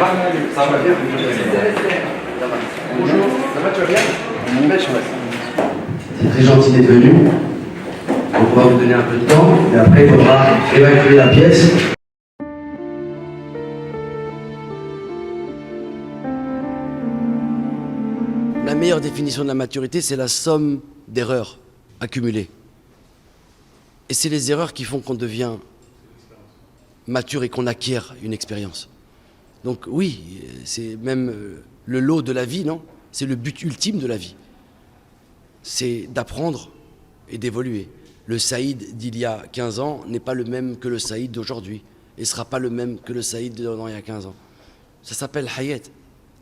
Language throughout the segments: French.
va? Ça va bien. Bonjour, ça va, tu vas bien? C'est très gentil d'être venu. Donc on va vous donner un peu de temps, et après il faudra évacuer la pièce. La meilleure définition de la maturité, c'est la somme d'erreurs accumulées. Et c'est les erreurs qui font qu'on devient mature et qu'on acquiert une expérience. Donc oui, c'est même le lot de la vie, non? C'est le but ultime de la vie. C'est d'apprendre et d'évoluer. Le Saïd d'il y a 15 ans n'est pas le même que le Saïd d'aujourd'hui et ne sera pas le même que le Saïd d'il y a 15 ans. Ça s'appelle Hayat,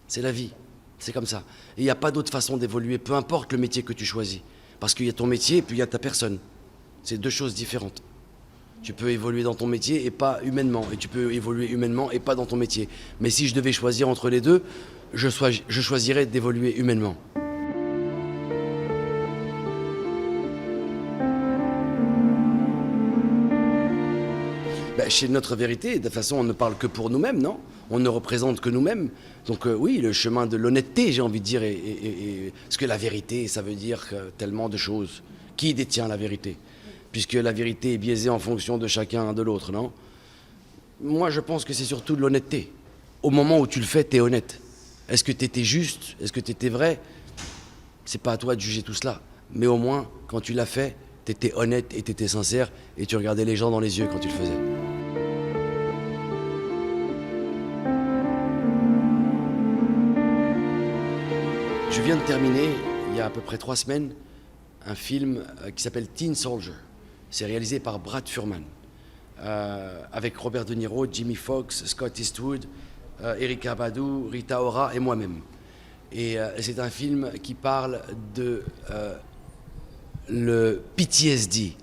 c'est la vie, c'est comme ça. Et il n'y a pas d'autre façon d'évoluer, peu importe le métier que tu choisis. Parce qu'il y a ton métier et puis il y a ta personne. C'est deux choses différentes. Tu peux évoluer dans ton métier et pas humainement. Et tu peux évoluer humainement et pas dans ton métier. Mais si je devais choisir entre les deux, je choisirais d'évoluer humainement. Chez Notre Vérité, de toute façon, on ne parle que pour nous-mêmes, non? On ne représente que nous-mêmes. Donc oui, le chemin de l'honnêteté, j'ai envie de dire, parce que la vérité, ça veut dire tellement de choses. Qui détient la vérité? Puisque la vérité est biaisée en fonction de chacun de l'autre, non? Moi, je pense que c'est surtout de l'honnêteté. Au moment où tu le fais, tu es honnête. Est-ce que tu étais juste? Est-ce que tu étais vrai? C'est pas à toi de juger tout cela. Mais au moins, quand tu l'as fait, tu étais honnête et tu étais sincère et tu regardais les gens dans les yeux quand tu le faisais. Je viens de terminer, il y a à peu près 3 semaines, un film qui s'appelle Teen Soldier. C'est réalisé par Brad Furman, avec Robert De Niro, Jimmy Foxx, Scott Eastwood, Erykah Badu, Rita Ora et moi-même. Et c'est un film qui parle de le PTSD.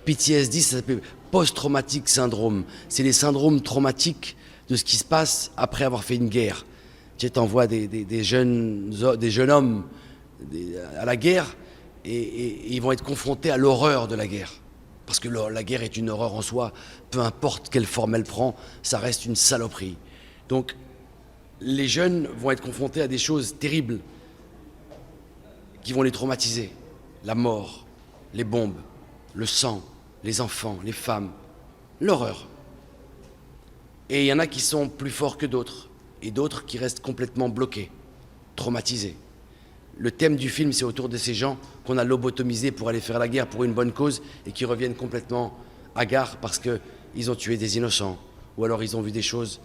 PTSD, ça s'appelle Post-Traumatic Syndrome. C'est les syndromes traumatiques de ce qui se passe après avoir fait une guerre. Tu envoies des jeunes hommes à la guerre et ils vont être confrontés à l'horreur de la guerre. Parce que la guerre est une horreur en soi, peu importe quelle forme elle prend, ça reste une saloperie. Donc les jeunes vont être confrontés à des choses terribles qui vont les traumatiser. La mort, les bombes, le sang, les enfants, les femmes, l'horreur. Et il y en a qui sont plus forts que d'autres. Et d'autres qui restent complètement bloqués, traumatisés. Le thème du film, c'est autour de ces gens qu'on a lobotomisés pour aller faire la guerre pour une bonne cause et qui reviennent complètement hagards parce qu'ils ont tué des innocents ou alors ils ont vu des choses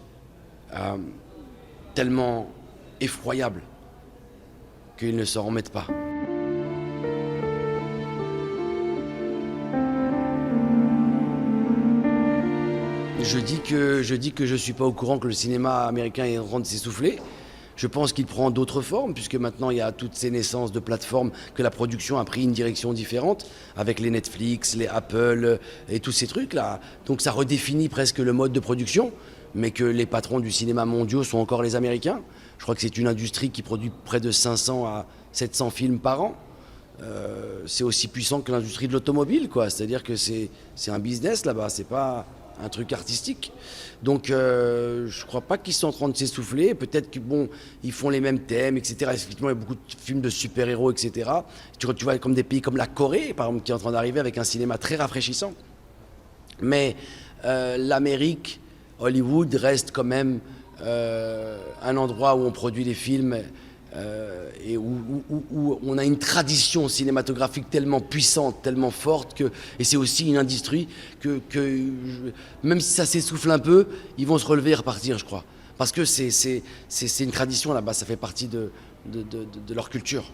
tellement effroyables qu'ils ne s'en remettent pas. Je dis que je ne suis pas au courant que le cinéma américain est en train de s'essouffler. Je pense qu'il prend d'autres formes, puisque maintenant il y a toutes ces naissances de plateformes, que la production a pris une direction différente, avec les Netflix, les Apple et tous ces trucs-là. Donc ça redéfinit presque le mode de production, mais que les patrons du cinéma mondiaux sont encore les Américains. Je crois que c'est une industrie qui produit près de 500 à 700 films par an. C'est aussi puissant que l'industrie de l'automobile, quoi. C'est-à-dire que c'est un business là-bas, c'est pas un truc artistique. Donc je crois pas qu'ils sont en train de s'essouffler. Peut-être que bon, ils font les mêmes thèmes, etc. Effectivement, il y a beaucoup de films de super-héros, etc. Tu vois comme des pays comme la Corée, par exemple, qui est en train d'arriver avec un cinéma très rafraîchissant. Mais l'Amérique, Hollywood reste quand même un endroit où on produit des films et où on a une tradition cinématographique tellement puissante, tellement forte, et c'est aussi une industrie même si ça s'essouffle un peu, ils vont se relever et repartir, je crois. Parce que c'est une tradition là-bas, ça fait partie de leur culture.